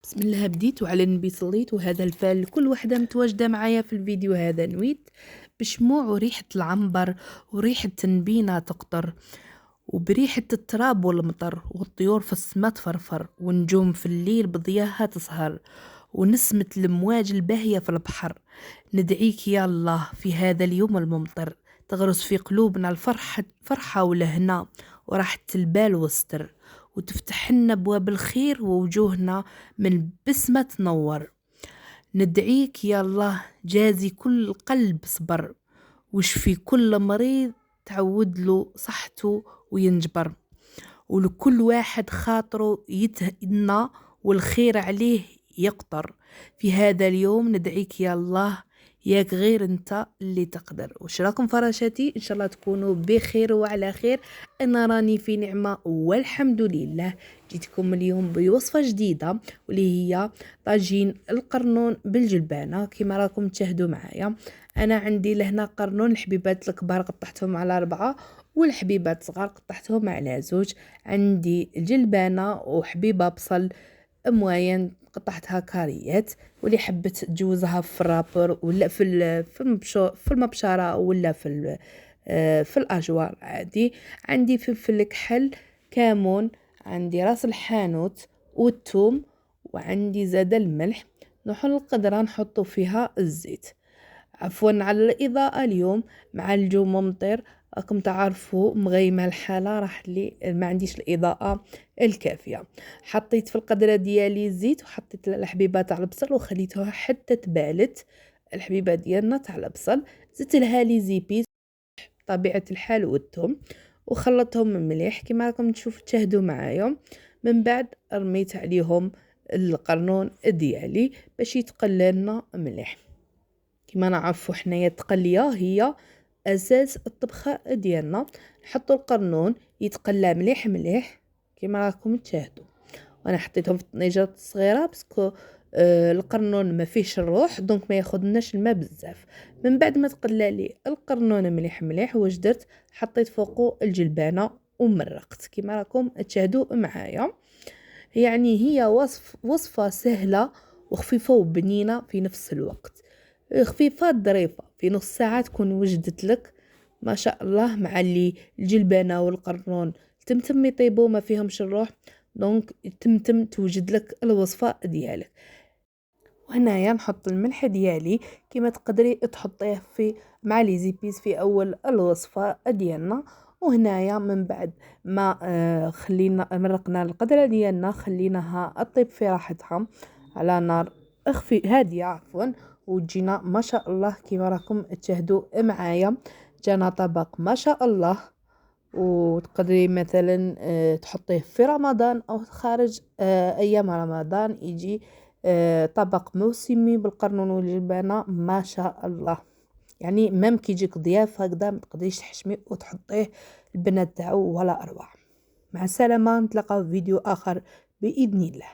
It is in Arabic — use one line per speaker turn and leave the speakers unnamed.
بسم الله بديت وعلى النبي صليت، وهذا الفال لكل وحده متواجده معايا في الفيديو هذا. نويت بشموع وريحه العنبر وريحه النبينه تقطر، وبريحه التراب والمطر، والطيور في السما تفرفر، ونجوم في الليل بضياها تسهر، ونسمة الامواج الباهيه في البحر. ندعيك يا الله في هذا اليوم الممطر، تغرس في قلوبنا فرحة ولهنا وراحة البال والستر، وتفتح لنا أبواب الخير ووجوهنا من بسمة تنور. ندعيك يا الله جازي كل قلب صبر، وشفي كل مريض تعود له صحته وينجبر، ولكل واحد خاطره يتهنى والخير عليه يقطر. في هذا اليوم ندعيك يا الله، ياك غير انت اللي تقدر. وش راكم فراشاتي؟ ان شاء الله تكونوا بخير وعلى خير. انا راني في نعمة والحمد لله. جيتكم اليوم بوصفة جديدة واللي هي طاجين القرنون بالجلبانة كما راكم تشاهدوا معايا. انا عندي لهنا قرنون، الحبيبات الكبار قطعتهم على 4 والحبيبات صغار قطعتهم على 2. عندي الجلبانة وحبيبة بصل مواين قطعتها كاريات، واللي حبت تجوزها في الرابر ولا في المبشرة ولا في الاجوار عادي. عندي فلفل كحل، كامون، عندي راس الحانوت والثوم، وعندي زاد الملح. نحل القدرة نحطو فيها الزيت. عفوا على الإضاءة اليوم مع الجو ممطر، راكم تعرفوا مغيمة الحالة، راح لي ما عنديش الإضاءة الكافية. حطيت في القدرة ديالي الزيت، وحطيت الحبيبة تاع البصل وخليتها حتى تبالت. الحبيبة ديالنا تاع البصل زدت لها لي زيبيس طبيعة الحال والثوم، وخلطهم مليح كما راكم تشاهدوا معايا. من بعد رميت عليهم القرنون ديالي باش يتقللنا مليح. كما نعرفوا حنايا التقليه هي اساس الطبخه ديالنا. نحطوا القرنون يتقلى مليح مليح كما راكم تشاهدوا، وانا حطيتهم في الطنيجات الصغيره باسكو القرنون ما فيهش الروح، دونك ما ياخذناش الماء بزاف. من بعد ما تقلى لي القرنون مليح مليح، واش درت؟ حطيت فوقه الجلبانه ومرقت كما راكم تشاهدوا معايا. يعني هي وصفه سهله وخفيفه وبنينه في نفس الوقت، خفيفة ظريفة، في نص ساعة تكون وجدت لك ما شاء الله. مع اللي الجلبانة والقرنون تمتم يطيبوا ما فيهمش الروح، دونك تمتم توجد لك الوصفة ديالك. وهنايا نحط الملح ديالي كما تقدري تحطيه في مع لي زيبيس في اول الوصفة ديالنا. وهنايا من بعد ما خلينا مرقنا القدرة ديالنا، خليناها تطيب في راحتها على نار هادية عفوا، وتجينا ما شاء الله كما راكم تشاهدوا معايا. جانا طبق ما شاء الله، وتقدري مثلا تحطيه في رمضان او خارج ايام رمضان، يجي طبق موسمي بالقرنون والجبنه ما شاء الله. يعني مام كي يجيك ضياف هكذا ما تقدريش تحشمي وتحطيه البنات تاعو ولا اروع. مع السلامه، نتلاقاو في فيديو اخر باذن الله.